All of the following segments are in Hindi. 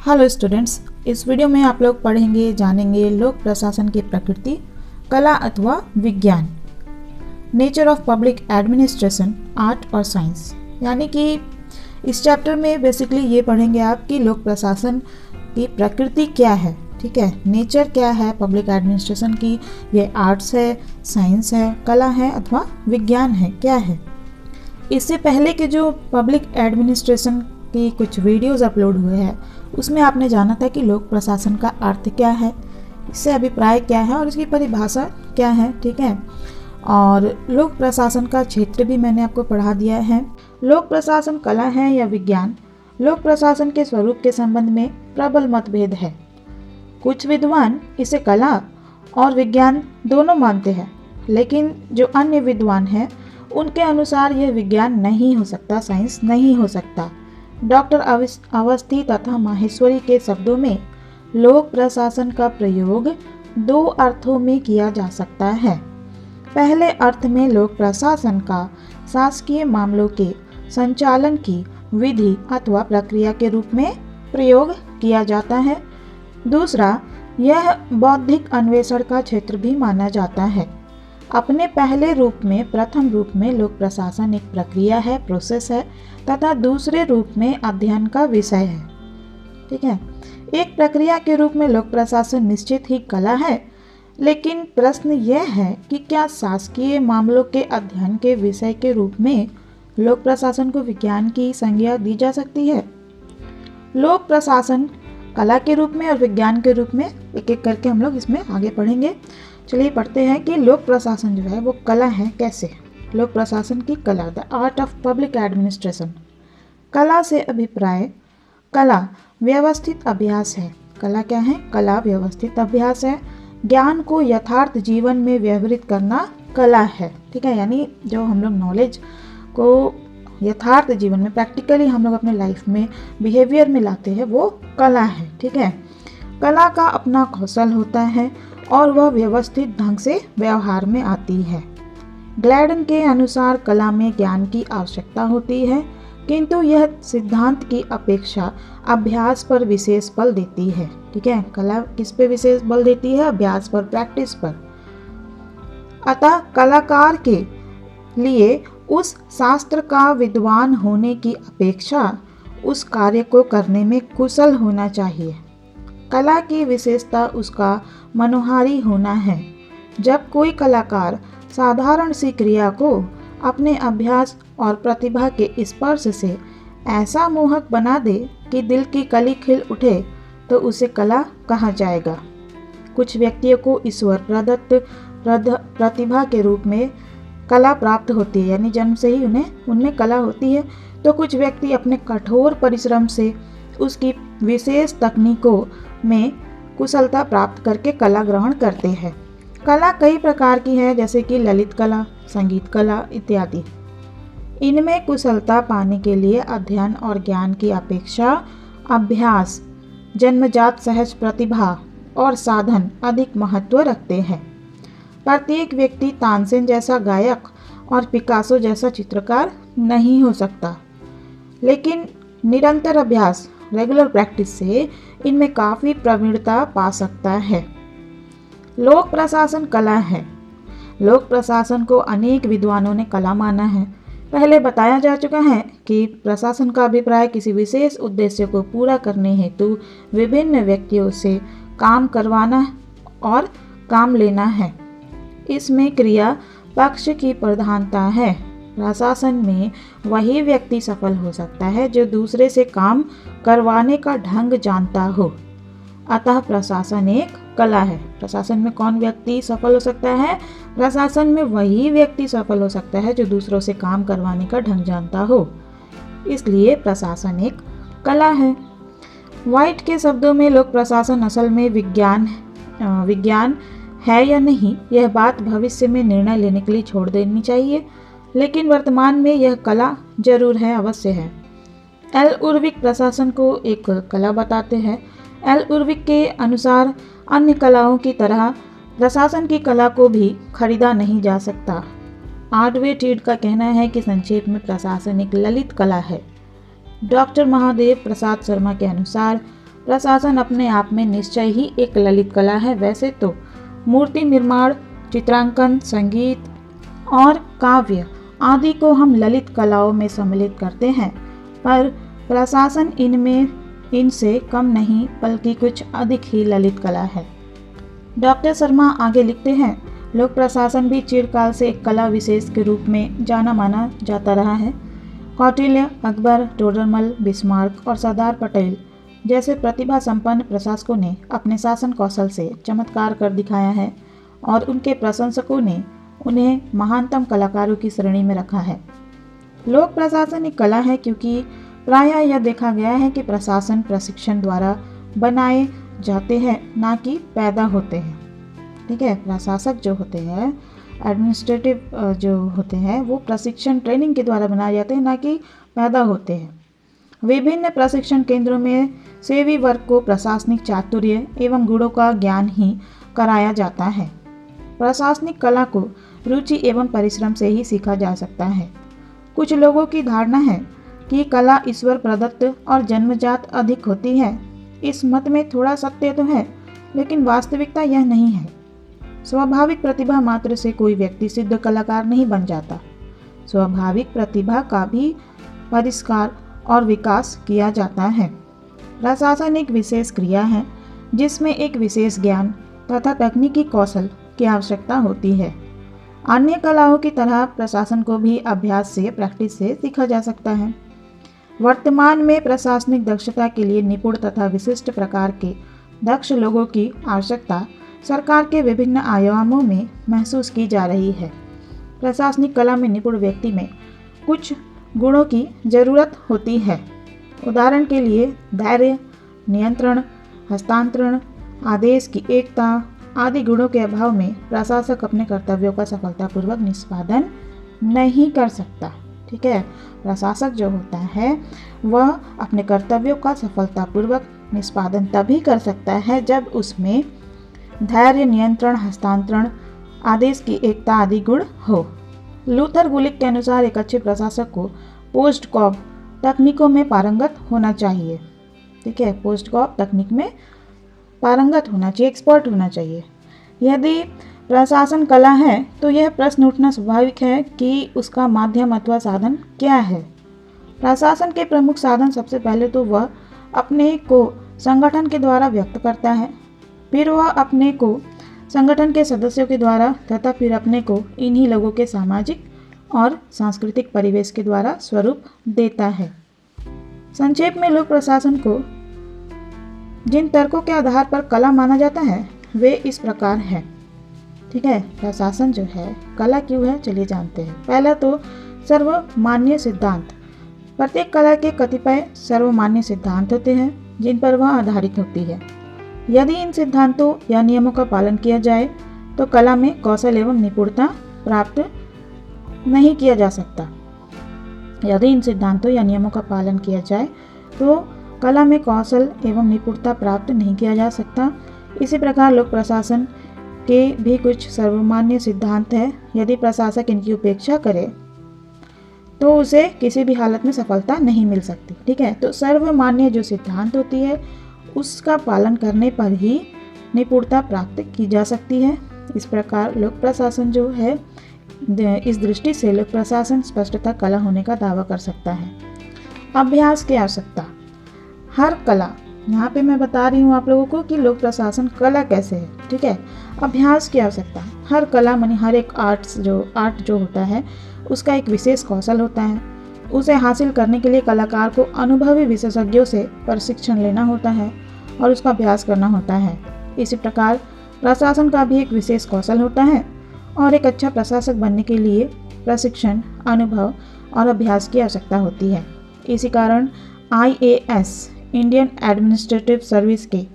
हेलो स्टूडेंट्स, इस वीडियो में आप लोग पढ़ेंगे जानेंगे लोक प्रशासन की प्रकृति, कला अथवा विज्ञान, nature of public administration, art और साइंस। यानी कि इस चैप्टर में बेसिकली ये पढ़ेंगे आप कि लोक प्रशासन की प्रकृति क्या है, ठीक है, नेचर क्या है पब्लिक एडमिनिस्ट्रेशन की, ये आर्ट्स है, साइंस है, कला है अथवा विज्ञान है, क्या है। इससे पहले के जो पब्लिक एडमिनिस्ट्रेशन की कुछ वीडियोस अपलोड हुए हैं उसमें आपने जाना था कि लोक प्रशासन का अर्थ क्या है, इससे अभिप्राय क्या है और इसकी परिभाषा क्या है, ठीक है। और लोक प्रशासन का क्षेत्र भी मैंने आपको पढ़ा दिया है। लोक प्रशासन कला है या विज्ञान, लोक प्रशासन के स्वरूप के संबंध में प्रबल मतभेद है। कुछ विद्वान इसे कला और विज्ञान दोनों मानते हैं, लेकिन जो अन्य विद्वान हैं उनके अनुसार यह विज्ञान नहीं हो सकता, साइंस नहीं हो सकता। डॉक्टर अवस्थी तथा माहेश्वरी के शब्दों में लोक प्रशासन का प्रयोग दो अर्थों में किया जा सकता है। पहले अर्थ में लोक प्रशासन का शासकीय मामलों के संचालन की विधि अथवा प्रक्रिया के रूप में प्रयोग किया जाता है। दूसरा, यह बौद्धिक अन्वेषण का क्षेत्र भी माना जाता है। अपने पहले रूप में, प्रथम रूप में लोक प्रशासन एक प्रक्रिया है, प्रोसेस है, तथा दूसरे रूप में अध्ययन का विषय है, ठीक है। एक प्रक्रिया के रूप में लोक प्रशासन निश्चित ही कला है, लेकिन प्रश्न यह है कि क्या शासकीय मामलों के अध्ययन के विषय के रूप में लोक प्रशासन को विज्ञान की संज्ञा दी जा सकती है। लोक प्रशासन कला के रूप में और विज्ञान के रूप में एक एक करके हम लोग इसमें आगे पढ़ेंगे। चलिए पढ़ते हैं कि लोक प्रशासन जो है वो कला है कैसे। लोक प्रशासन की कला, the art of public administration. कला से अभिप्राय, कला व्यवस्थित अभ्यास है। कला क्या है? कला व्यवस्थित अभ्यास है। ज्ञान को यथार्थ जीवन में व्यवहारित करना कला है, ठीक है। यानी जो हम लोग नॉलेज को यथार्थ जीवन में, प्रैक्टिकली हम लोग अपने लाइफ में, बिहेवियर में लाते हैं, वो कला है, ठीक है। कला का अपना कौशल होता है और वह व्यवस्थित ढंग से व्यवहार में आती है। ग्लैडन के अनुसार कला में ज्ञान की आवश्यकता होती है, किंतु यह सिद्धांत की अपेक्षा अभ्यास पर विशेष बल देती है, ठीक है। कला किस पे विशेष बल देती है? अभ्यास पर, प्रैक्टिस पर। अतः कलाकार के लिए उस शास्त्र का विद्वान होने की अपेक्षा उस कार्य को करने में कुशल होना चाहिए। कला की विशेषता उसका मनोहारी होना है। जब कोई कलाकार साधारण सी क्रिया को अपने अभ्यास और प्रतिभा के स्पर्श से ऐसा मोहक बना दे कि दिल की कली खिल उठे, तो उसे कला कहा जाएगा। कुछ व्यक्तियों को ईश्वर प्रदत्त प्रतिभा के रूप में कला प्राप्त होती है, यानी जन्म से ही उनमें कला होती है। तो कुछ व्यक्ति अपने कठोर परिश्रम से उसकी विशेष तकनीकों में कुशलता प्राप्त करके कला ग्रहण करते हैं। कला कई प्रकार की है, जैसे कि ललित कला, संगीत कला इत्यादि। इनमें कुशलता पाने के लिए अध्ययन और ज्ञान की अपेक्षा अभ्यास, जन्मजात सहज प्रतिभा और साधन अधिक महत्व रखते हैं। प्रत्येक व्यक्ति तानसेन जैसा गायक और पिकासो जैसा चित्रकार नहीं हो सकता, लेकिन निरंतर अभ्यास, रेगुलर प्रैक्टिस से इनमें काफ़ी प्रवीणता पा सकता है। लोक प्रशासन कला है। लोक प्रशासन को अनेक विद्वानों ने कला माना है। पहले बताया जा चुका है कि प्रशासन का अभिप्राय किसी विशेष उद्देश्य को पूरा करने हेतु विभिन्न व्यक्तियों से काम करवाना और काम लेना है। इसमें क्रिया पक्ष की प्रधानता है। प्रशासन में वही व्यक्ति सफल हो सकता है जो दूसरे से काम करवाने का ढंग जानता हो। अतः प्रशासन एक कला है। प्रशासन में कौन व्यक्ति सफल हो सकता है? प्रशासन में वही व्यक्ति सफल हो सकता है जो दूसरों से काम करवाने का ढंग जानता हो। इसलिए प्रशासन एक कला है। वाइट के शब्दों में लोक प्रशासन असल में विज्ञान है या नहीं, यह बात भविष्य में निर्णय लेने के लिए छोड़ देनी चाहिए, लेकिन वर्तमान में यह कला जरूर है, अवश्य है। एल उर्विक प्रशासन को एक कला बताते हैं। एल उर्विक के अनुसार अन्य कलाओं की तरह प्रशासन की कला को भी खरीदा नहीं जा सकता। आर्डवे टीड का कहना है कि संक्षेप में प्रशासन एक ललित कला है। डॉक्टर महादेव प्रसाद शर्मा के अनुसार प्रशासन अपने आप में निश्चय ही एक ललित कला है। वैसे तो मूर्ति निर्माण, चित्रांकन, संगीत और काव्य आदि को हम ललित कलाओं में सम्मिलित करते हैं, पर प्रशासन इनसे कम नहीं बल्कि कुछ अधिक ही ललित कला है। डॉक्टर शर्मा आगे लिखते हैं, लोक प्रशासन भी चिरकाल से एक कला विशेष के रूप में जाना माना जाता रहा है। कौटिल्य, अकबर, टोडरमल, बिस्मार्क और सरदार पटेल जैसे प्रतिभा संपन्न प्रशासकों ने अपने शासन कौशल से चमत्कार कर दिखाया है और उनके प्रशंसकों ने उन्हें महानतम कलाकारों की श्रेणी में रखा है। लोक प्रशासन एक कला है क्योंकि प्रायः यह देखा गया है कि प्रशासन प्रशिक्षण द्वारा बनाए जाते हैं, ना कि पैदा होते हैं। ठीक है, प्रशासक जो होते हैं, एडमिनिस्ट्रेटिव जो होते हैं, वो प्रशिक्षण ट्रेनिंग के द्वारा बनाए जाते हैं, ना कि पैदा होते हैं। विभिन्न प्रशिक्षण केंद्रों में सेवी वर्ग को प्रशासनिक चातुर्य एवं गुणों का ज्ञान ही कराया जाता है। प्रशासनिक कला को रुचि एवं परिश्रम से ही सीखा जा सकता है। कुछ लोगों की धारणा है कि कला ईश्वर प्रदत्त और जन्मजात अधिक होती है। इस मत में थोड़ा सत्य तो है, लेकिन वास्तविकता यह नहीं है। स्वाभाविक प्रतिभा मात्र से कोई व्यक्ति सिद्ध कलाकार नहीं बन जाता। स्वाभाविक प्रतिभा का भी परिष्कार और विकास किया जाता है। प्रशासन एक विशेष क्रिया है जिसमें एक विशेष ज्ञान तथा तकनीकी कौशल की आवश्यकता होती है। अन्य कलाओं की तरह प्रशासन को भी अभ्यास से, प्रैक्टिस से सीखा जा सकता है। वर्तमान में प्रशासनिक दक्षता के लिए निपुण तथा विशिष्ट प्रकार के दक्ष लोगों की आवश्यकता सरकार के विभिन्न आयामों में महसूस की जा रही है। प्रशासनिक कला में निपुण व्यक्ति में कुछ गुणों की जरूरत होती है। उदाहरण के लिए धैर्य, नियंत्रण, हस्तांतरण, आदेश की एकता आदि गुणों के अभाव में प्रशासक अपने कर्तव्यों का सफलतापूर्वक निष्पादन नहीं कर सकता। ठीक है, प्रशासक जो होता है वह अपने कर्तव्यों का सफलतापूर्वक निष्पादन तभी कर सकता है जब उसमें धैर्य, नियंत्रण, हस्तांतरण, आदेश की एकता आदि गुण हो। लूथर गुलिक के अनुसार एक अच्छे प्रशासक को पोस्ट कॉप तकनीकों में पारंगत होना चाहिए। ठीक है, पोस्ट कॉप तकनीक में पारंगत होना चाहिए, एक्सपर्ट होना चाहिए। यदि प्रशासन कला है तो यह प्रश्न उठना स्वाभाविक है कि उसका माध्यम अथवा साधन क्या है। प्रशासन के प्रमुख साधन सबसे पहले तो वह अपने को संगठन के द्वारा व्यक्त करता है, फिर वह अपने को संगठन के सदस्यों के द्वारा तथा फिर अपने को इन्हीं लोगों के सामाजिक और सांस्कृतिक परिवेश के द्वारा स्वरूप देता है। संक्षेप में लोक प्रशासन को जिन तर्कों के आधार पर कला माना जाता है वे इस प्रकार हैं। ठीक है, प्रशासन जो है कला क्यों है, चलिए जानते हैं। पहला तो सर्वमान्य सिद्धांत। प्रत्येक कला के कतिपय सर्वमान्य सिद्धांत होते हैं जिन पर वह आधारित होती है। यदि इन सिद्धांतों या नियमों का पालन किया जाए तो कला में कौशल एवं निपुणता प्राप्त नहीं किया जा सकता। यदि इन सिद्धांतों या नियमों का पालन किया जाए तो कला में कौशल एवं निपुणता प्राप्त नहीं किया जा सकता। इसी प्रकार लोक प्रशासन के भी कुछ सर्वमान्य सिद्धांत हैं। यदि प्रशासक इनकी उपेक्षा करे तो उसे किसी भी हालत में सफलता नहीं मिल सकती। ठीक है, तो सर्वमान्य जो सिद्धांत होती है उसका पालन करने पर ही निपुणता प्राप्त की जा सकती है। इस प्रकार लोक प्रशासन जो है, इस दृष्टि से लोक प्रशासन स्पष्टतः कला होने का दावा कर सकता है। अभ्यास की आवश्यकता। हर कला, यहाँ पे मैं बता रही हूँ आप लोगों को कि लोक प्रशासन कला कैसे है। ठीक है, अभ्यास की आवश्यकता। हर कला मानी हर एक आर्ट जो होता है उसका एक विशेष कौशल होता है। उसे हासिल करने के लिए कलाकार को अनुभवी विशेषज्ञों से प्रशिक्षण लेना होता है और उसका अभ्यास करना होता है। इसी प्रकार प्रशासन का भी एक विशेष कौशल होता है और एक अच्छा प्रशासक बनने के लिए प्रशिक्षण, अनुभव और अभ्यास की आवश्यकता होती है। इसी कारण IAS इंडियन एडमिनिस्ट्रेटिव सर्विस के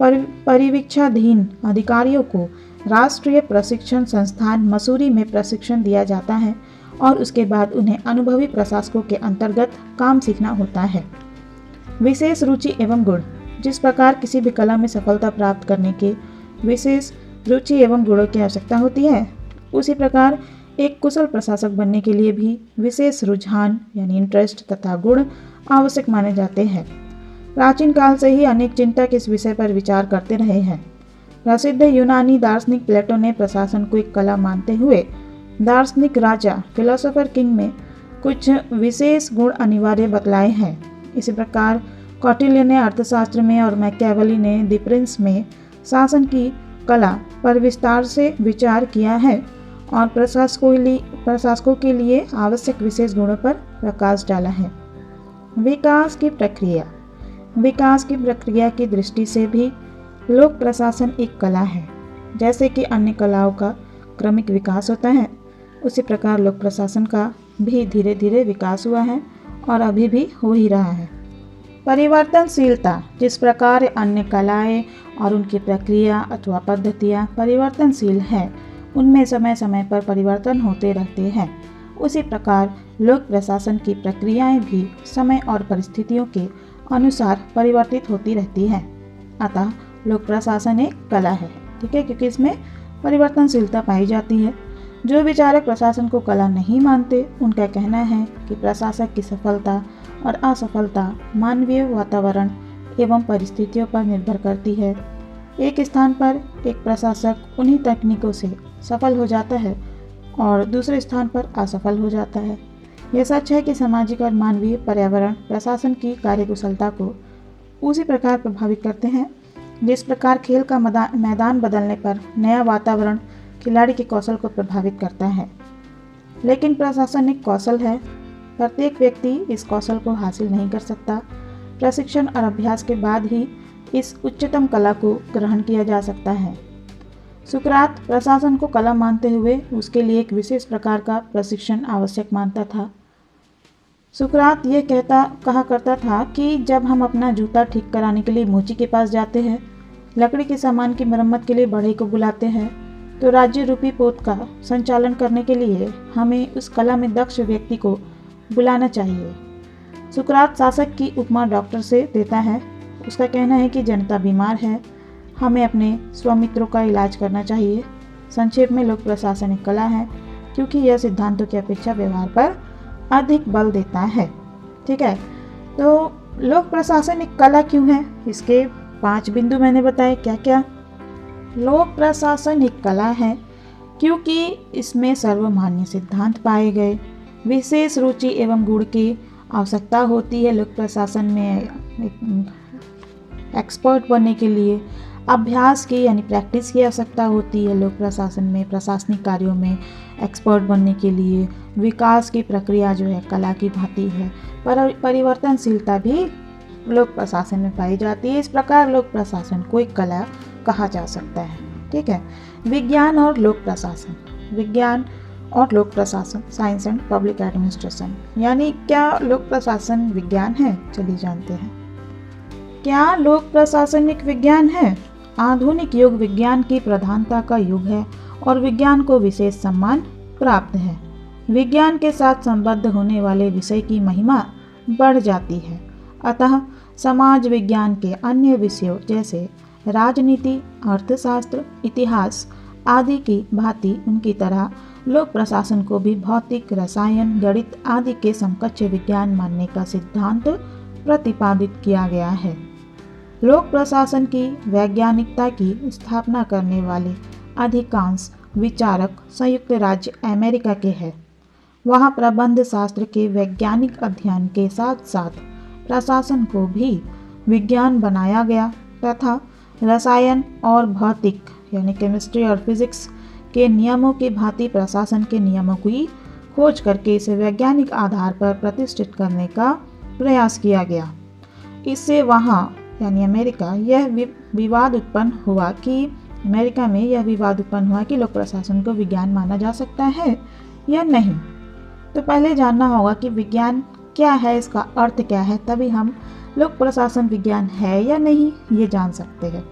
परिवीक्षाधीन अधिकारियों को राष्ट्रीय प्रशिक्षण संस्थान मसूरी में प्रशिक्षण दिया जाता है और उसके बाद उन्हें अनुभवी प्रशासकों के अंतर्गत काम सीखना होता है। विशेष रुचि एवं गुण। जिस प्रकार किसी भी कला में सफलता प्राप्त करने के विशेष रुचि एवं गुणों की आवश्यकता होती है, उसी प्रकार एक कुशल प्रशासक बनने के लिए भी विशेष रुझान यानी इंटरेस्ट तथा गुण आवश्यक माने जाते हैं। प्राचीन काल से ही अनेक चिंतक इस विषय पर विचार करते रहे हैं। प्रसिद्ध यूनानी दार्शनिक प्लेटो ने प्रशासन को एक कला मानते हुए दार्शनिक राजा फिलोसोफर किंग में कुछ विशेष गुण अनिवार्य बतलाए हैं। इसी प्रकार कौटिल्य ने अर्थशास्त्र में और मैकियावेली ने द प्रिंस में शासन की कला पर विस्तार से विचार किया है और प्रशासकों के लिए आवश्यक विशेष गुणों पर प्रकाश डाला है। विकास की प्रक्रिया की दृष्टि से भी लोक प्रशासन एक कला है। जैसे कि अन्य कलाओं का क्रमिक विकास होता है, उसी प्रकार लोक प्रशासन का भी धीरे धीरे विकास हुआ है और अभी भी हो ही रहा है। परिवर्तनशीलता, जिस प्रकार अन्य कलाएं और उनकी प्रक्रिया अथवा पद्धतियां परिवर्तनशील है, उनमें समय समय पर परिवर्तन होते रहते हैं, उसी प्रकार लोक प्रशासन की प्रक्रियाएं भी समय और परिस्थितियों के अनुसार परिवर्तित होती रहती हैं। अतः लोक प्रशासन एक कला है, ठीक है, क्योंकि इसमें परिवर्तनशीलता पाई जाती है। जो विचारक प्रशासन को कला नहीं मानते, उनका कहना है कि प्रशासक की सफलता और असफलता मानवीय वातावरण एवं परिस्थितियों पर निर्भर करती है। एक स्थान पर एक प्रशासक उन्हीं तकनीकों से सफल हो जाता है और दूसरे स्थान पर असफल हो जाता है। यह सच है कि सामाजिक और मानवीय पर्यावरण प्रशासन की कार्यकुशलता को उसी प्रकार प्रभावित करते हैं जिस प्रकार खेल का मैदान बदलने पर नया वातावरण खिलाड़ी के कौशल को प्रभावित करता है। लेकिन प्रशासन एक कौशल है, प्रत्येक व्यक्ति इस कौशल को हासिल नहीं कर सकता। प्रशिक्षण और अभ्यास के बाद ही इस उच्चतम कला को ग्रहण किया जा सकता है। सुकरात प्रशासन को कला मानते हुए उसके लिए एक विशेष प्रकार का प्रशिक्षण आवश्यक मानता था। सुकरात ये कहा करता था कि जब हम अपना जूता ठीक कराने के लिए मोची के पास जाते हैं, लकड़ी के सामान की मरम्मत के लिए बढ़ई को बुलाते हैं, तो राज्य रूपी पोत का संचालन करने के लिए हमें उस कला में दक्ष व्यक्ति को बुलाना चाहिए। सुकरात शासक की उपमा डॉक्टर से देता है। उसका कहना है कि जनता बीमार है, हमें अपने स्वमित्रों का इलाज करना चाहिए। संक्षेप में लोक प्रशासन एक कला है क्योंकि यह सिद्धांतों की अपेक्षा व्यवहार पर अधिक बल देता है। ठीक है, तो लोक प्रशासन एक कला क्यों है, इसके 5 बिंदु मैंने बताए। क्या क्या? लोक प्रशासन एक कला है क्योंकि इसमें सर्वमान्य सिद्धांत पाए गए, विशेष रुचि एवं गुण की आवश्यकता होती है। लोक प्रशासन में एक्सपर्ट बनने के लिए अभ्यास की यानी प्रैक्टिस की आवश्यकता होती है। लोक प्रशासन में प्रशासनिक कार्यों में एक्सपर्ट बनने के लिए विकास की प्रक्रिया जो है कला की भांति है, पर परिवर्तनशीलता भी लोक प्रशासन में पाई जाती है। इस प्रकार लोक प्रशासन को एक कला कहा जा सकता है। ठीक है, विज्ञान और लोक प्रशासन। विज्ञान और लोक प्रशासन, साइंस एंड पब्लिक एडमिनिस्ट्रेशन, यानी क्या लोक प्रशासन विज्ञान है? चलिए जानते हैं। क्या लोक प्रशासन एक विज्ञान है? आधुनिक युग विज्ञान की प्रधानता का युग है और विज्ञान को विशेष सम्मान प्राप्त है। विज्ञान के साथ संबद्ध होने वाले विषय की महिमा बढ़ जाती है। अतः समाज विज्ञान के अन्य विषयों जैसे राजनीति, अर्थशास्त्र, इतिहास आदि की भांति उनकी तरह लोक प्रशासन को भी भौतिक, रसायन, गणित आदि के समकक्ष विज्ञान मानने का सिद्धांत प्रतिपादित किया गया है। लोक प्रशासन की वैज्ञानिकता की स्थापना करने वाले अधिकांश विचारक संयुक्त राज्य अमेरिका के हैं। वहाँ प्रबंध शास्त्र के वैज्ञानिक अध्ययन के साथ साथ प्रशासन को भी विज्ञान बनाया गया तथा रसायन और भौतिक यानी केमिस्ट्री और फिजिक्स के नियमों की भांति प्रशासन के नियमों की खोज करके इसे वैज्ञानिक आधार पर प्रतिष्ठित करने का प्रयास किया गया। इससे वहाँ यानी अमेरिका यह विवाद उत्पन्न हुआ कि लोक प्रशासन को विज्ञान माना जा सकता है या नहीं। तो पहले जानना होगा कि विज्ञान क्या है, इसका अर्थ क्या है, तभी हम लोक प्रशासन विज्ञान है या नहीं ये जान सकते हैं।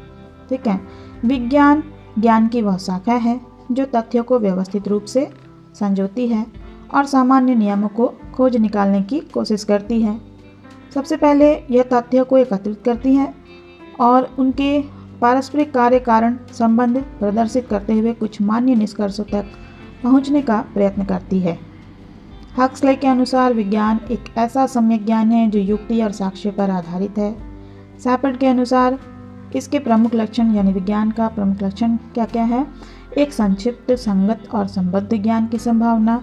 ठीक है, विज्ञान ज्ञान की वह शाखा है जो तथ्यों को व्यवस्थित रूप से संजोती है और सामान्य नियमों को खोज निकालने की कोशिश करती है। सबसे पहले यह तथ्यों को एकत्रित करती है और उनके पारस्परिक कार्य कारण संबंध प्रदर्शित करते हुए कुछ मान्य निष्कर्षों तक पहुंचने का प्रयत्न करती है। हक्सले के अनुसार विज्ञान एक ऐसा सम्यक ज्ञान है जो युक्ति और साक्ष्य पर आधारित है। सैपर्ड के अनुसार इसके प्रमुख लक्षण यानी विज्ञान का प्रमुख लक्षण क्या क्या है? एक संक्षिप्त, संगत और संबद्ध ज्ञान की संभावना,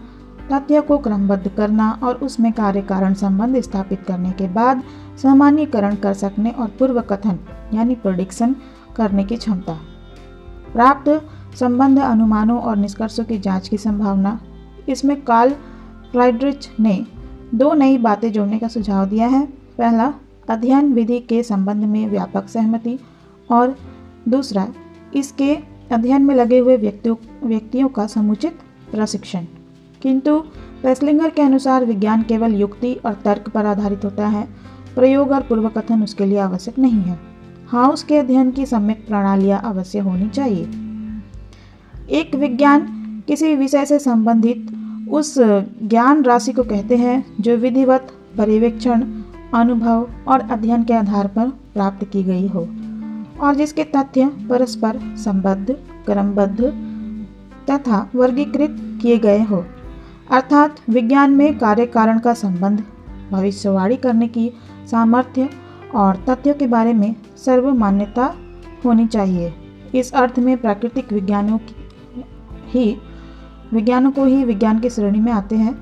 तथ्य को क्रमबद्ध करना और उसमें कार्य कारण संबंध स्थापित करने के बाद सामान्यीकरण कर सकने और पूर्व कथन यानी प्रेडिक्शन करने की क्षमता, प्राप्त संबंध, अनुमानों और निष्कर्षों की जांच की संभावना। इसमें कार्ल फ्राइडरिच ने 2 नई बातें जोड़ने का सुझाव दिया है। पहला, अध्ययन विधि के संबंध में व्यापक सहमति और दूसरा, इसके अध्ययन में लगे हुए व्यक्तियों का समुचित प्रशिक्षण। किंतु पेसलिंगर के अनुसार विज्ञान केवल युक्ति और तर्क पर आधारित होता है, प्रयोग और पूर्व कथन उसके लिए आवश्यक नहीं है। हाँ, उसके अध्ययन की सम्यक प्रणालियाँ अवश्य होनी चाहिए। एक विज्ञान किसी विषय से संबंधित उस ज्ञान राशि को कहते हैं जो विधिवत पर्यवेक्षण, अनुभव और अध्ययन के आधार पर प्राप्त की गई हो और जिसके तथ्य परस्पर संबद्ध, क्रमबद्ध तथा वर्गीकृत किए गए हो। अर्थात विज्ञान में कार्य कारण का संबंध, भविष्यवाणी करने की सामर्थ्य और तथ्यों के बारे में सर्वमान्यता होनी चाहिए। इस अर्थ में प्राकृतिक विज्ञानों को ही विज्ञान की श्रेणी में आते हैं।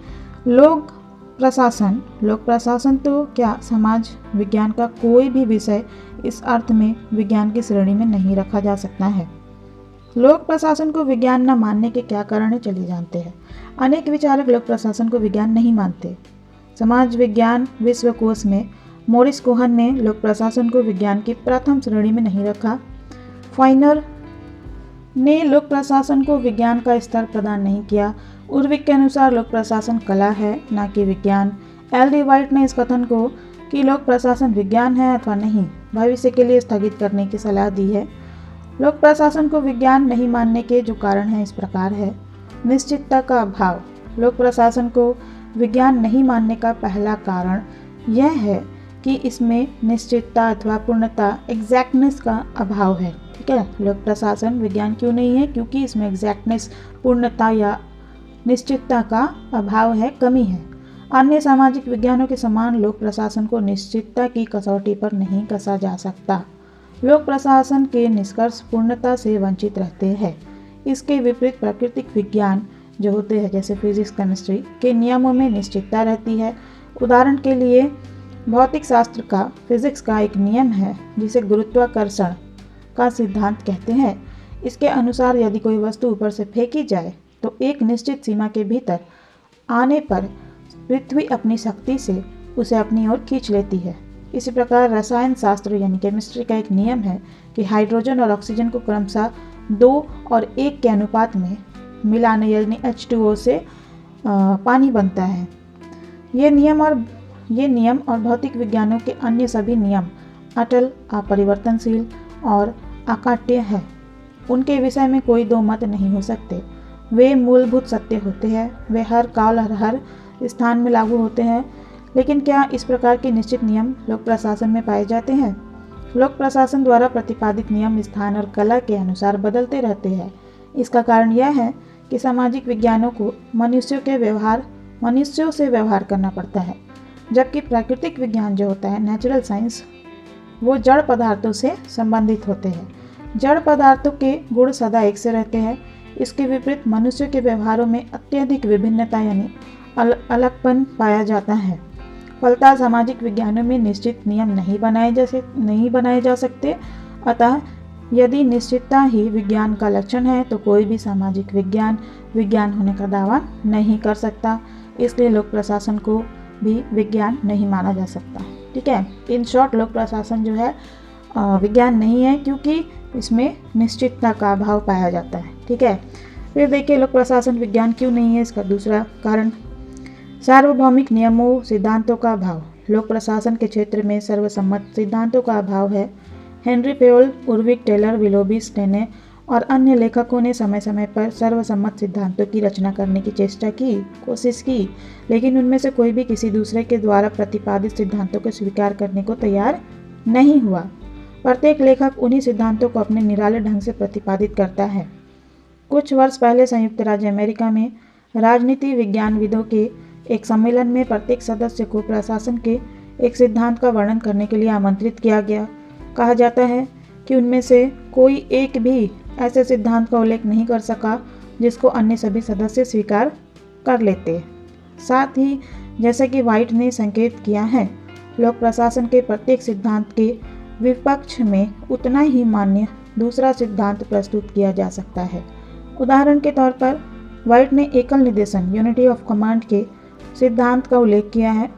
लोक प्रशासन तो क्या, समाज विज्ञान का कोई भी विषय इस अर्थ में विज्ञान की श्रेणी में नहीं रखा जा सकता है। लोक प्रशासन को विज्ञान न मानने के क्या कारण है, चलिए जानते हैं। अनेक विचारक लोक प्रशासन को विज्ञान नहीं मानते। समाज विज्ञान विश्वकोश में मोरिस कोहन ने लोक प्रशासन को विज्ञान की प्रथम श्रेणी में नहीं रखा। फाइनर ने लोक प्रशासन को विज्ञान का स्तर प्रदान नहीं किया। उर्विक के अनुसार लोक प्रशासन कला है, न कि विज्ञान। एल.डी. वाइट ने इस कथन को कि लोक प्रशासन विज्ञान है अथवा नहीं, भविष्य के लिए स्थगित करने की सलाह दी है। लोक प्रशासन को विज्ञान नहीं मानने के जो कारण हैं इस प्रकार है। निश्चितता का अभाव। लोक प्रशासन को विज्ञान नहीं मानने का पहला कारण यह है कि इसमें निश्चितता अथवा पूर्णता, एग्जैक्टनेस का अभाव है। ठीक है, लोक प्रशासन विज्ञान क्यों नहीं है? क्योंकि इसमें एग्जैक्टनेस, पूर्णता या निश्चितता का अभाव है, कमी है। अन्य सामाजिक विज्ञानों के समान लोक प्रशासन को निश्चितता की कसौटी पर नहीं कसा जा सकता। लोक प्रशासन के निष्कर्ष पूर्णता से वंचित रहते हैं। इसके विपरीत प्राकृतिक विज्ञान जो होते हैं, जैसे फिजिक्स, केमिस्ट्री के नियमों में निश्चितता रहती है। उदाहरण के लिए भौतिक शास्त्र का, फिजिक्स का एक नियम है जिसे गुरुत्वाकर्षण का सिद्धांत कहते हैं। इसके अनुसार यदि कोई वस्तु ऊपर से फेंकी जाए तो एक निश्चित सीमा के भीतर आने पर पृथ्वी अपनी शक्ति से उसे अपनी ओर खींच लेती है। इसी प्रकार रसायन शास्त्र यानी केमिस्ट्री का एक नियम है कि हाइड्रोजन और ऑक्सीजन को क्रमशः 2 और 1 के अनुपात में मिलाने यानी H2O से पानी बनता है। ये नियम और भौतिक विज्ञानों के अन्य सभी नियम अटल, अपरिवर्तनशील और अकाट्य है। उनके विषय में कोई 2 मत नहीं हो सकते। वे मूलभूत सत्य होते हैं। वे हर काल और हर स्थान में लागू होते हैं। लेकिन क्या इस प्रकार के निश्चित नियम लोक प्रशासन में पाए जाते हैं? लोक प्रशासन द्वारा प्रतिपादित नियम स्थान और कला के अनुसार बदलते रहते हैं। इसका कारण यह है कि सामाजिक विज्ञानों को मनुष्यों से व्यवहार करना पड़ता है, जबकि प्राकृतिक विज्ञान जो होता है, नेचुरल साइंस, वो जड़ पदार्थों से संबंधित होते हैं। जड़ पदार्थों के गुण सदा एक से रहते हैं। इसके विपरीत मनुष्य के व्यवहारों में अत्यधिक विभिन्नता यानी अलगपन पाया जाता है। फलतः सामाजिक विज्ञानों में निश्चित नियम नहीं बनाए जा सकते। अतः यदि निश्चितता ही विज्ञान का लक्षण है तो कोई भी सामाजिक विज्ञान होने का दावा नहीं कर सकता। इसलिए लोक प्रशासन को भी विज्ञान नहीं माना जा सकता। ठीक है, इन शॉर्ट लोक प्रशासन जो है विज्ञान नहीं है क्योंकि इसमें निश्चितता का अभाव पाया जाता है। ठीक है, फिर देखिए लोक प्रशासन विज्ञान क्यों नहीं है। इसका दूसरा कारण सार्वभौमिक नियमों, सिद्धांतों का अभाव। लोक प्रशासन के क्षेत्र में सर्वसम्मत सिद्धांतों का अभाव है। हेनरी फेयोल, उर्विक, टेलर, विलोबी, स्टेने और अन्य लेखकों ने समय समय पर सर्वसम्मत सिद्धांतों की रचना करने की कोशिश की, लेकिन उनमें से कोई भी किसी दूसरे के द्वारा प्रतिपादित सिद्धांतों को स्वीकार करने को तैयार नहीं हुआ। प्रत्येक लेखक उन्हीं सिद्धांतों को अपने निराले ढंग से प्रतिपादित करता है। कुछ वर्ष पहले संयुक्त राज्य अमेरिका में राजनीति विज्ञानविदों के एक सम्मेलन में प्रत्येक सदस्य को प्रशासन के एक सिद्धांत का वर्णन करने के लिए आमंत्रित किया गया। कहा जाता है कि उनमें से कोई एक भी ऐसे सिद्धांत का उल्लेख नहीं कर सका जिसको अन्य सभी सदस्य स्वीकार कर लेते। साथ ही जैसा कि व्हाइट ने संकेत किया है, लोक प्रशासन के प्रत्येक सिद्धांत के विपक्ष में उतना ही मान्य दूसरा सिद्धांत प्रस्तुत किया जा सकता है। उदाहरण के तौर पर व्हाइट ने एकल निर्देशन यूनिटी ऑफ कमांड के सिद्धांत का उल्लेख किया है।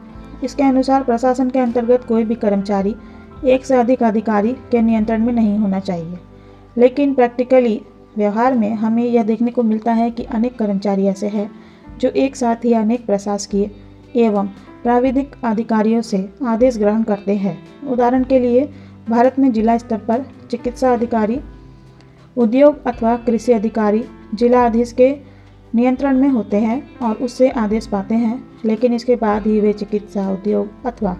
इसके अनुसार प्रशासन के अंतर्गत कोई भी कर्मचारी एक से अधिक अधिकारी के नियंत्रण में नहीं होना चाहिए, लेकिन प्रैक्टिकली व्यवहार में हमें यह देखने को मिलता है कि अनेक कर्मचारी ऐसे हैं जो एक साथ ही अनेक प्रशासकीय एवं प्राविधिक अधिकारियों से आदेश ग्रहण करते हैं। उदाहरण के लिए भारत में जिला स्तर पर चिकित्सा अधिकारी, उद्योग अथवा कृषि अधिकारी जिलाधीश के नियंत्रण में होते हैं और उससे आदेश पाते हैं, लेकिन इसके बाद ही वे चिकित्सा, उद्योग अथवा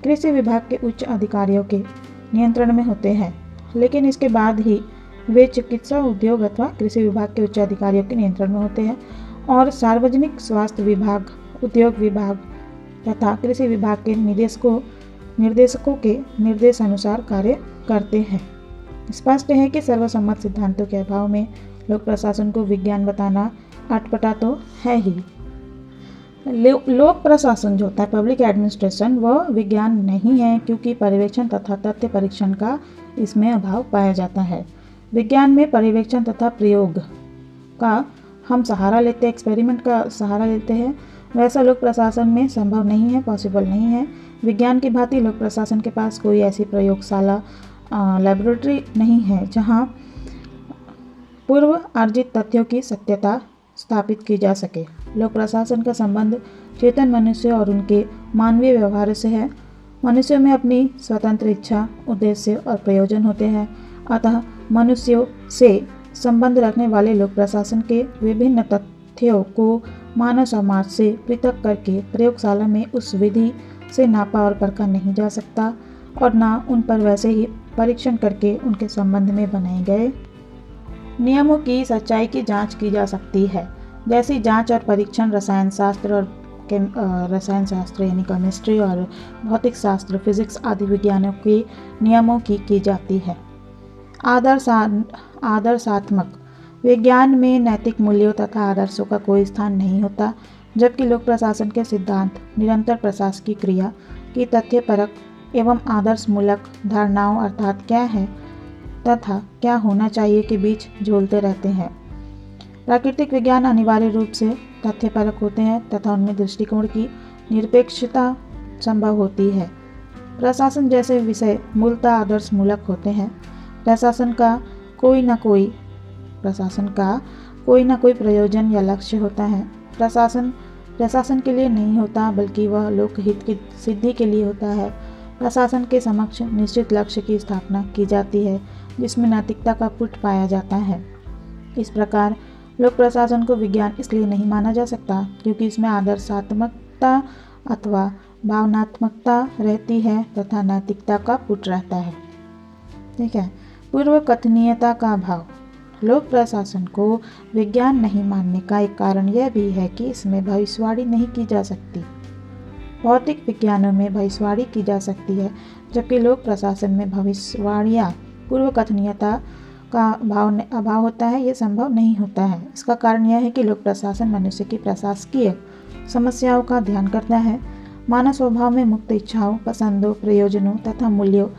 कृषि विभाग के उच्च अधिकारियों के नियंत्रण में होते हैं। लेकिन इसके बाद ही वे चिकित्सा, उद्योग अथवा कृषि विभाग के उच्च अधिकारियों के नियंत्रण में होते हैं और सार्वजनिक स्वास्थ्य विभाग, उद्योग विभाग तथा कृषि विभाग के निर्देशकों के निर्देश अनुसार कार्य करते हैं। स्पष्ट है कि सर्वसम्मत सिद्धांतों के अभाव में लोक प्रशासन को विज्ञान बताना अटपटा तो है ही। लोक प्रशासन जो होता है, पब्लिक एडमिनिस्ट्रेशन, वह विज्ञान नहीं है क्योंकि पर्यवेक्षण तथा तथ्य परीक्षण का इसमें अभाव पाया जाता है। विज्ञान में पर्यवेक्षण तथा प्रयोग का हम सहारा लेते हैं, एक्सपेरिमेंट का सहारा लेते हैं, वैसा लोक प्रशासन में संभव नहीं है, पॉसिबल नहीं है। विज्ञान की भांति लोक प्रशासन के पास कोई ऐसी प्रयोगशाला, लेबोरेटरी नहीं है जहां पूर्व अर्जित तथ्यों की सत्यता स्थापित की जा सके। लोक प्रशासन का संबंध चेतन मनुष्य और उनके मानवीय व्यवहार से है। मनुष्यों में अपनी स्वतंत्र इच्छा, उद्देश्य और प्रयोजन होते हैं, अतः मनुष्यों से संबंध रखने वाले लोक प्रशासन के विभिन्न तथ्यों को मानव समाज से पृथक करके प्रयोगशाला में उस विधि से नापा और परखा नहीं जा सकता और ना उन पर वैसे ही परीक्षण करके उनके संबंध में बनाए गए नियमों की सच्चाई की जांच की जा सकती है। जैसी जांच और परीक्षण रसायन शास्त्र यानी केमिस्ट्री और भौतिक शास्त्र, फिजिक्स आदि विज्ञानों के नियमों की जाती है। आदर्शात्मक विज्ञान में नैतिक मूल्यों तथा आदर्शों का कोई स्थान नहीं होता, जबकि लोक प्रशासन के सिद्धांत निरंतर प्रशासकीय क्रिया की तथ्यपरक एवं आदर्शमूलक धारणाओं अर्थात क्या है तथा क्या होना चाहिए के बीच झूलते रहते हैं। प्राकृतिक विज्ञान अनिवार्य रूप से तथ्यपरक होते हैं तथा उनमें दृष्टिकोण की निरपेक्षता संभव होती है। प्रशासन जैसे विषय मूलतः आदर्शमूलक होते हैं। प्रशासन का कोई ना कोई प्रयोजन या लक्ष्य होता है। प्रशासन के लिए नहीं होता, बल्कि वह लोकहित की सिद्धि के लिए होता है। प्रशासन के समक्ष निश्चित लक्ष्य की स्थापना की जाती है जिसमें नैतिकता का पुट पाया जाता है। इस प्रकार लोक प्रशासन को विज्ञान इसलिए नहीं माना जा सकता क्योंकि इसमें आदर्शात्मकता अथवा भावनात्मकता रहती है तथा नैतिकता का पुट रहता है। ठीक है। पूर्व कथनीयता का अभाव। लोक प्रशासन को विज्ञान नहीं मानने का एक कारण यह भी है कि इसमें भविष्यवाणी नहीं की जा सकती। भौतिक विज्ञानों में भविष्यवाणी की जा सकती है, जबकि लोक प्रशासन में भविष्यवाणियाँ पूर्व कथनीयता का अभाव होता है, ये संभव नहीं होता है। इसका कारण यह है कि लोक प्रशासन मनुष्य की प्रशासकीय समस्याओं का ध्यान करता है। मानव स्वभाव में मुक्त इच्छाओं, पसंदों, प्रयोजनों तथा मूल्यों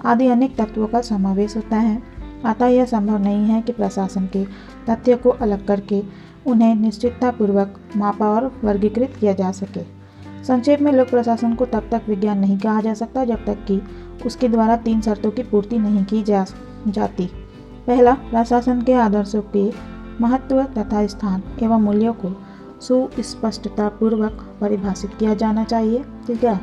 आदि अनेक तत्वों का समावेश होता है। अतः यह संभव नहीं है कि प्रशासन के तथ्यों को अलग करके उन्हें निश्चिततापूर्वक मापा और वर्गीकृत किया जा सके। संक्षेप में लोक प्रशासन को तब तक विज्ञान नहीं कहा जा सकता जब तक कि उसके द्वारा 3 शर्तों की पूर्ति नहीं की जाती। पहला, प्रशासन के आदर्शों के महत्व तथा स्थान एवं मूल्यों को सुस्पष्टता पूर्वक परिभाषित किया जाना चाहिए। ठीक है,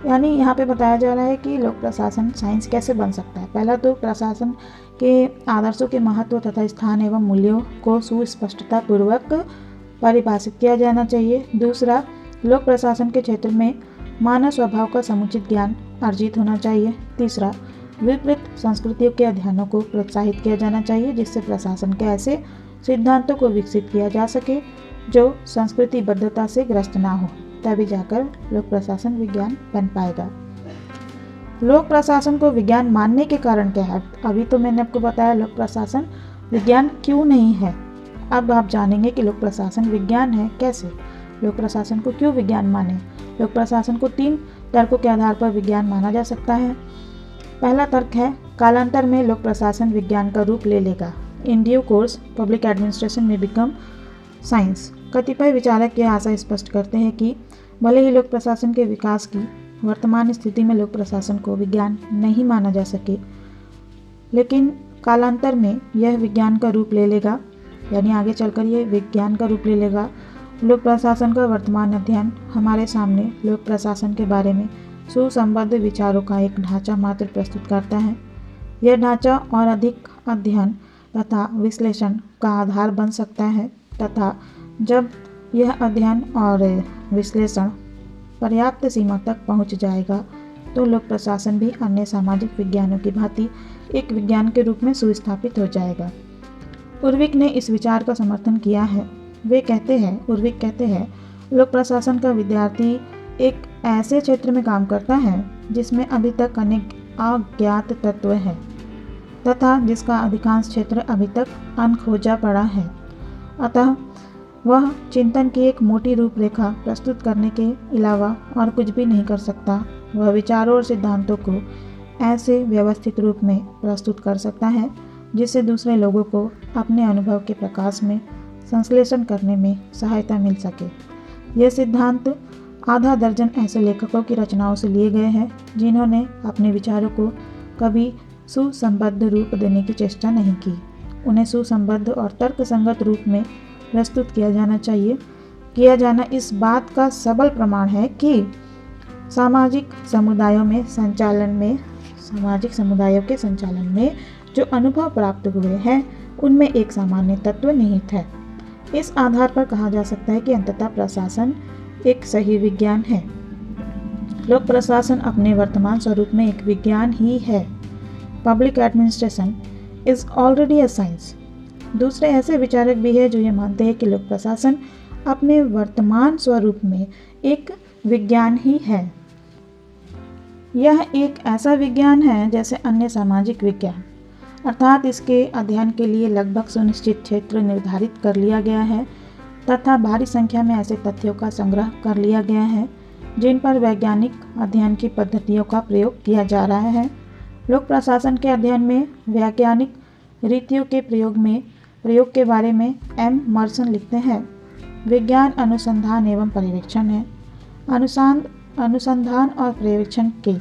यानी यहाँ पे बताया जा रहा है कि लोक प्रशासन साइंस कैसे बन सकता है। पहला तो प्रशासन के आदर्शों के महत्व तथा स्थान एवं मूल्यों को सुस्पष्टता पूर्वक परिभाषित किया जाना चाहिए। दूसरा, लोक प्रशासन के क्षेत्र में मानव स्वभाव का समुचित ज्ञान अर्जित होना चाहिए। तीसरा, विपरीत संस्कृतियों के अध्ययनों को प्रोत्साहित किया जाना चाहिए जिससे प्रशासन के ऐसे सिद्धांतों को विकसित किया जा सके जो संस्कृतिबद्धता से ग्रस्त ना हो, तभी जाकर लोक प्रशासन विज्ञान बन पाएगा। लोक प्रशासन को विज्ञान मानने के कारण क्या है? अभी तो मैंने आपको बताया लोक प्रशासन विज्ञान क्यों नहीं है। अब आप जानेंगे कि लोक प्रशासन विज्ञान है कैसे। लोक प्रशासन को क्यों विज्ञान माने? लोक प्रशासन को 3 तर्कों के आधार पर विज्ञान माना जा सकता है। पहला तर्क है, कालांतर में लोक प्रशासन विज्ञान का रूप ले लेगा। In due course public administration में बिकम साइंस। कतिपय विचारक यह आशा स्पष्ट करते हैं कि भले ही लोक प्रशासन के विकास की वर्तमान स्थिति में लोक प्रशासन को विज्ञान नहीं माना जा सके, लेकिन कालांतर में यह विज्ञान का रूप ले लेगा, यानी आगे चलकर यह विज्ञान का रूप ले लेगा। लोक प्रशासन का वर्तमान अध्ययन हमारे सामने लोक प्रशासन के बारे में सुसंबद्ध विचारों का एक ढांचा मात्र प्रस्तुत करता है। यह ढांचा और अधिक अध्ययन तथा विश्लेषण का आधार बन सकता है, तथा जब यह अध्ययन और विश्लेषण पर्याप्त सीमा तक पहुंच जाएगा तो लोक प्रशासन भी अन्य सामाजिक विज्ञानों की भांति एक विज्ञान के रूप में सुस्थापित हो जाएगा। उर्विक ने इस विचार का समर्थन किया है। उर्विक कहते हैं लोक प्रशासन का विद्यार्थी एक ऐसे क्षेत्र में काम करता है जिसमें अभी तक अनेक अज्ञात तत्व हैं तथा जिसका अधिकांश क्षेत्र अभी तक अनखोजा पड़ा है। अतः वह चिंतन की एक मोटी रूपरेखा प्रस्तुत करने के अलावा और कुछ भी नहीं कर सकता। वह विचारों और सिद्धांतों को ऐसे व्यवस्थित रूप में प्रस्तुत कर सकता है जिससे दूसरे लोगों को अपने अनुभव के प्रकाश में संश्लेषण करने में सहायता मिल सके। यह सिद्धांत आधा दर्जन ऐसे लेखकों की रचनाओं से लिए गए हैं जिन्होंने अपने विचारों को कभी सुसंबद्ध रूप देने की चेष्टा नहीं की। उन्हें सुसंबद्ध और तर्कसंगत रूप में प्रस्तुत किया जाना चाहिए। किया जाना इस बात का सबल प्रमाण है कि सामाजिक समुदायों के संचालन में जो अनुभव प्राप्त हुए हैं उनमें एक सामान्य तत्व निहित है। इस आधार पर कहा जा सकता है कि अंततः प्रशासन एक सही विज्ञान है। लोक प्रशासन अपने वर्तमान स्वरूप में एक विज्ञान ही है। Public administration is already a science. दूसरे ऐसे विचारक भी हैं जो ये मानते हैं कि लोक प्रशासन अपने वर्तमान स्वरूप में एक विज्ञान ही है। यह एक ऐसा विज्ञान है जैसे अन्य सामाजिक विज्ञान, अर्थात इसके अध्ययन के लिए लगभग सुनिश्चित क्षेत्र निर्धारित कर लिया गया है तथा भारी संख्या में ऐसे तथ्यों का संग्रह कर लिया गया है जिन पर वैज्ञानिक अध्ययन की पद्धतियों का प्रयोग किया जा रहा है। लोक प्रशासन के अध्ययन में वैज्ञानिक रीतियों के प्रयोग के बारे में एम मर्सन लिखते हैं, विज्ञान अनुसंधान एवं पर्यवेक्षण है। अनुसंधान और पर्यवेक्षण के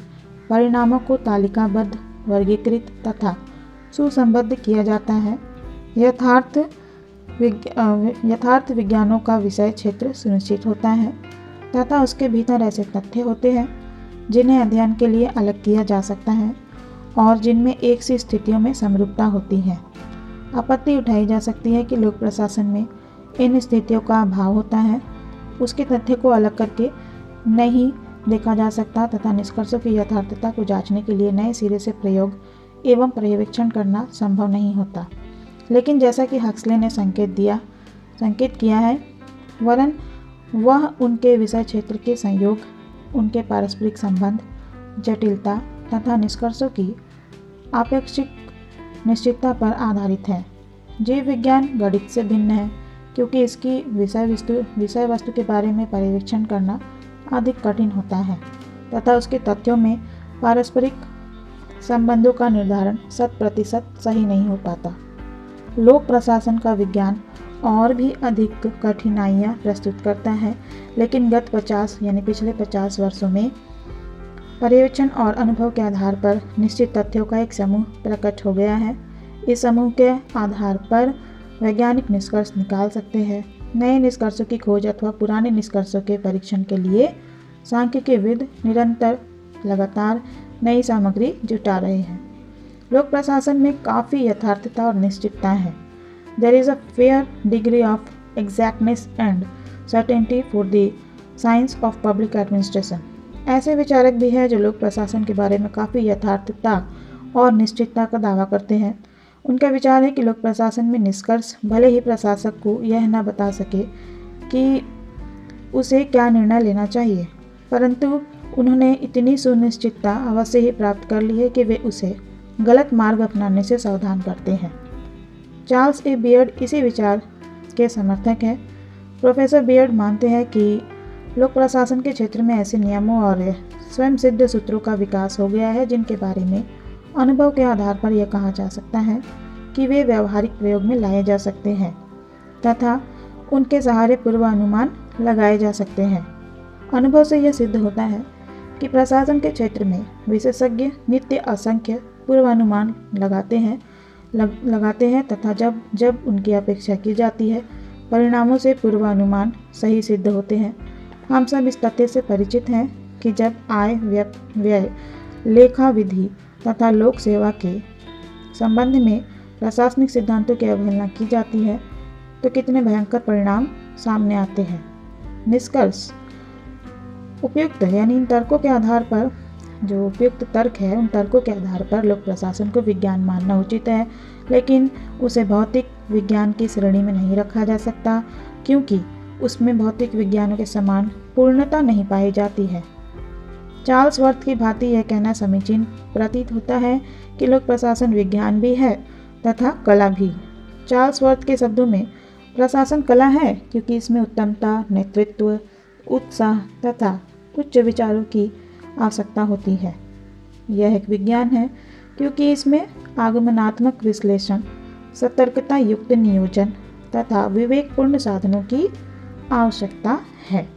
परिणामों को तालिकाबद्ध, वर्गीकृत तथा सुसंबद्ध किया जाता है। यथार्थ विज्ञानों का विषय क्षेत्र सुनिश्चित होता है तथा उसके भीतर ऐसे तथ्य होते हैं जिन्हें अध्ययन के लिए अलग किया जा सकता है और जिनमें एक सी स्थितियों में समरूपता होती है। आपत्ति उठाई जा सकती है कि लोक प्रशासन में इन स्थितियों का अभाव होता है, उसके तथ्य को अलग करके नहीं देखा जा सकता तथा निष्कर्षों की यथार्थता को जांचने के लिए नए सिरे से प्रयोग एवं पर्यवेक्षण करना संभव नहीं होता। लेकिन जैसा कि हक्सले ने संकेत किया है, वरन वह उनके विषय क्षेत्र के संयोग, उनके पारस्परिक संबंध, जटिलता तथा निष्कर्षों की आपेक्षिक निश्चितता पर आधारित है। जीव विज्ञान गणित से भिन्न है क्योंकि इसकी विषय वस्तु के बारे में पर्यवेक्षण करना अधिक कठिन होता है तथा उसके तथ्यों में पारस्परिक संबंधों का निर्धारण 100% सही नहीं हो पाता। लोक प्रशासन का विज्ञान और भी अधिक कठिनाइयाँ प्रस्तुत करता है, लेकिन गत 50 यानी पिछले 50 वर्षों में पर्यवेक्षण और अनुभव के आधार पर निश्चित तथ्यों का एक समूह प्रकट हो गया है। इस समूह के आधार पर वैज्ञानिक निष्कर्ष निकाल सकते हैं। नए निष्कर्षों की खोज अथवा पुराने निष्कर्षों के परीक्षण के लिए सांख्यिकीविद लगातार नई सामग्री जुटा रहे हैं। लोक प्रशासन में काफ़ी यथार्थता और निश्चितता है। There is a fair degree of exactness and certainty for the science of public administration. ऐसे विचारक भी हैं जो लोक प्रशासन के बारे में काफ़ी यथार्थता और निश्चितता का दावा करते हैं। उनका विचार है कि लोक प्रशासन में निष्कर्ष भले ही प्रशासक को यह न बता सके कि उसे क्या निर्णय लेना चाहिए, परंतु उन्होंने इतनी सुनिश्चितता अवश्य ही प्राप्त कर ली है कि वे उसे गलत मार्ग अपनाने से सावधान करते हैं। चार्ल्स ए बियर्ड इसी विचार के समर्थक हैं। प्रोफेसर बियर्ड मानते हैं कि लोक प्रशासन के क्षेत्र में ऐसे नियमों और स्वयं सिद्ध सूत्रों का विकास हो गया है जिनके बारे में अनुभव के आधार पर यह कहा जा सकता है कि वे व्यावहारिक प्रयोग में लाए जा सकते हैं तथा उनके सहारे पूर्वानुमान लगाए जा सकते हैं। अनुभव से यह सिद्ध होता है कि प्रशासन के क्षेत्र में विशेषज्ञ नित्य असंख्य पूर्वानुमान लगाते हैं तथा जब जब उनकी अपेक्षा की जाती है परिणामों से पूर्वानुमान सही सिद्ध होते हैं। हम सब इस तथ्य से परिचित हैं कि जब आय व्यय लेखा विधि तथा लोक सेवा के संबंध में प्रशासनिक सिद्धांतों की अवहेलना की जाती है तो कितने भयंकर परिणाम सामने आते हैं। निष्कर्ष, उपयुक्त यानी इन तर्कों के आधार पर, जो उपयुक्त तर्क है उन तर्कों के आधार पर लोक प्रशासन को विज्ञान मानना उचित है, लेकिन उसे भौतिक विज्ञान की श्रेणी में नहीं रखा जा सकता क्योंकि उसमें भौतिक विज्ञानों के समान पूर्णता नहीं पाई जाती है। चार्ल्स वर्थ की भांति यह कहना समीचीन प्रतीत होता है कि लोक प्रशासन विज्ञान भी है तथा कला भी। चार्ल्स वर्थ के शब्दों में प्रशासन कला है क्योंकि इसमें उत्तमता, नेतृत्व, उत्साह तथा उच्च विचारों की आवश्यकता होती है। यह एक विज्ञान है क्योंकि इसमें आगमनात्मक विश्लेषण, सतर्कता युक्त नियोजन तथा विवेकपूर्ण साधनों की आवश्यकता है।